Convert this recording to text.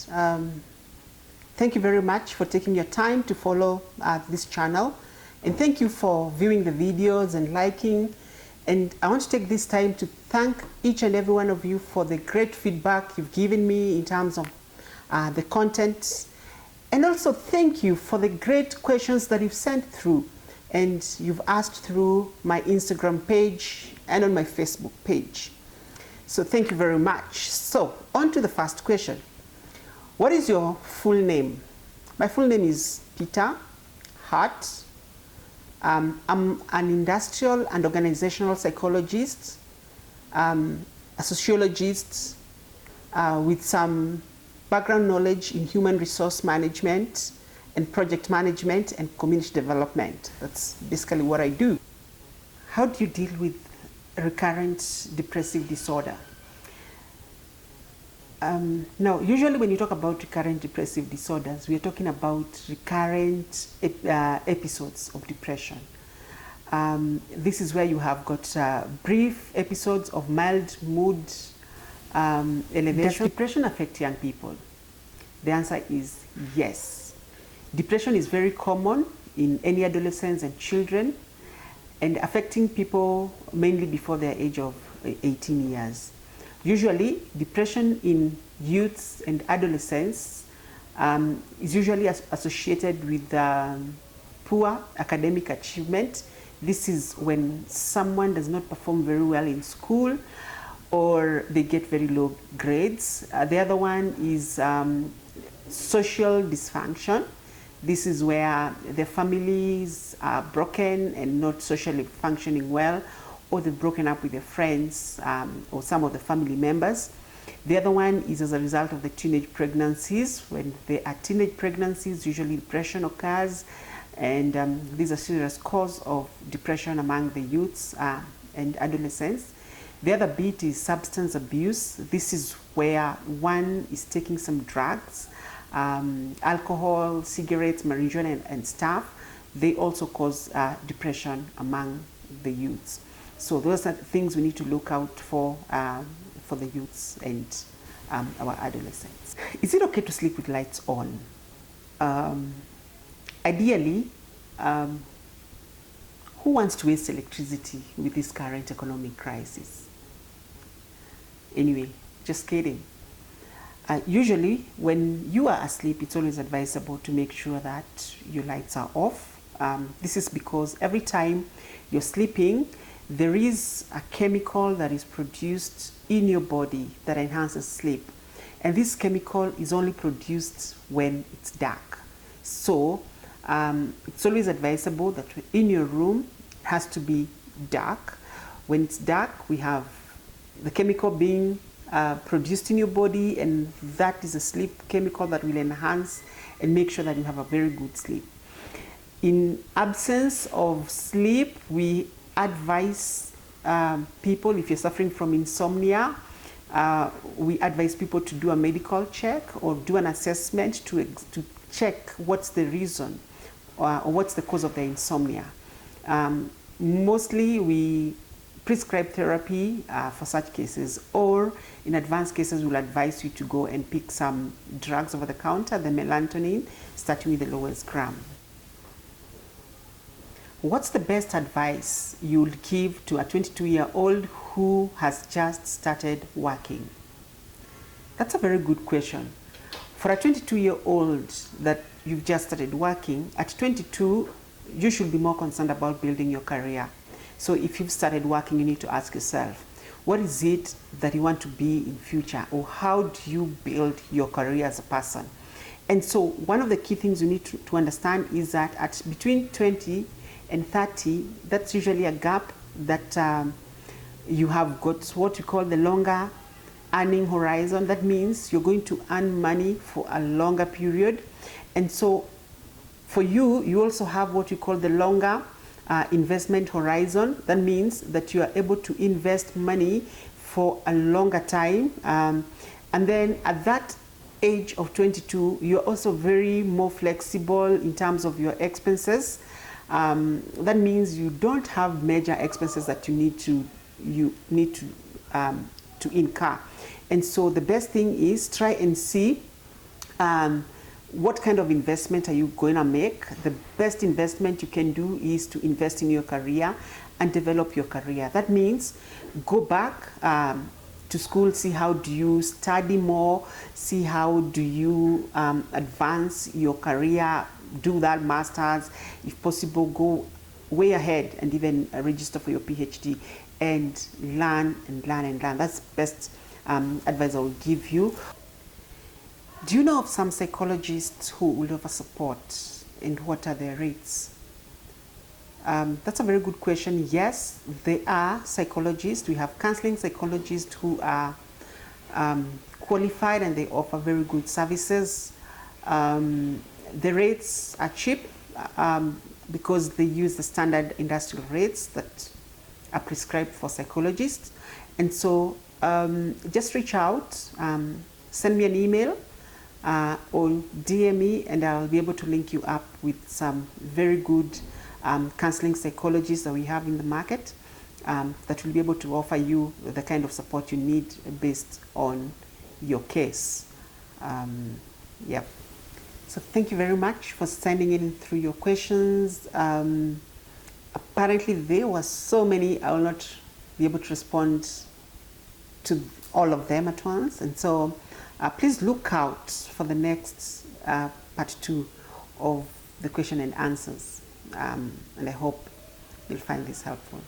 Thank you very much for taking your time to follow this channel, and thank you for viewing the videos and liking. And I want to take this time to thank each and every one of you for the great feedback you've given me in terms of the content, and also thank you for the great questions that you've sent through and you've asked through my Instagram page and on my Facebook page. So thank you very much. So on to the first question. What is your full name? My full name is Peter Hart. I'm an industrial and organizational psychologist, a sociologist with some background knowledge in human resource management and project management and community development. That's basically what I do. How do you deal with recurrent depressive disorder? Now, usually when you talk about recurrent depressive disorders, we are talking about recurrent episodes of depression. This is where you have got brief episodes of mild mood elevation. Does depression affect young people? The answer is yes. Depression is very common in any adolescents and children, and affecting people mainly before their age of 18 years. Usually, depression in youths and adolescents is usually associated with poor academic achievement. This is when someone does not perform very well in school or they get very low grades. The other one is social dysfunction. This is where the families are broken and not socially functioning well, or they've broken up with their friends or some of the family members. The other one is as a result of the teenage pregnancies. When there are teenage pregnancies, usually depression occurs, and these are serious cause of depression among the youths and adolescents. The other bit is substance abuse. This is where one is taking some drugs, alcohol, cigarettes, marijuana, and stuff. They also cause depression among the youths. So those are the things we need to look out for the youths and our adolescents. Is it okay to sleep with lights on? Ideally, who wants to waste electricity with this current economic crisis? Anyway, just kidding. Usually, when you are asleep, it's always advisable to make sure that your lights are off. This is because every time you're sleeping, there is a chemical that is produced in your body that enhances sleep. And this chemical is only produced when it's dark. So it's always advisable that in your room, it has to be dark. When it's dark, we have the chemical being produced in your body, and that is a sleep chemical that will enhance and make sure that you have a very good sleep. In absence of sleep, we advise people, if you're suffering from insomnia, we advise people to do a medical check or do an assessment to check what's the reason or what's the cause of the insomnia. Mostly we prescribe therapy for such cases, or in advanced cases we'll advise you to go and pick some drugs over the counter, the melatonin, starting with the lowest gram. What's the best advice you would give to a 22-year-old who has just started working? That's a very good question. For a 22-year-old that you've just started working, at 22, you should be more concerned about building your career. So if you've started working, you need to ask yourself, what is it that you want to be in future, or how do you build your career as a person? And so one of the key things you need to understand is that at between 20 and 30, that's usually a gap that you have got what we call the longer earning horizon. That means you're going to earn money for a longer period. And so for you, you also have what we call the longer investment horizon. That means that you are able to invest money for a longer time. And then at that age of 22, you're also very more flexible in terms of your expenses. That means you don't have major expenses that you need to incur. And so the best thing is try and see What kind of investment are you going to make? The best investment you can do is to invest in your career and develop your career. That means go back to school, see how do you study more, see how do you advance your career, do that master's, if possible, go way ahead and even register for your PhD and learn and learn and learn. That's the best advice I will give you. Do you know of some psychologists who will offer support, and what are their rates? That's a very good question. Yes, there are psychologists. We have counseling psychologists who are qualified and they offer very good services. The rates are cheap because they use the standard industrial rates that are prescribed for psychologists. And so just reach out, send me an email or DM me, and I'll be able to link you up with some very good counseling psychologists that we have in the market that will be able to offer you the kind of support you need based on your case. Yeah. So thank you very much for sending in through your questions. Apparently there were so many, I will not be able to respond to all of them at once. And so please look out for the next part 2 of the question and answers. And I hope you'll find this helpful.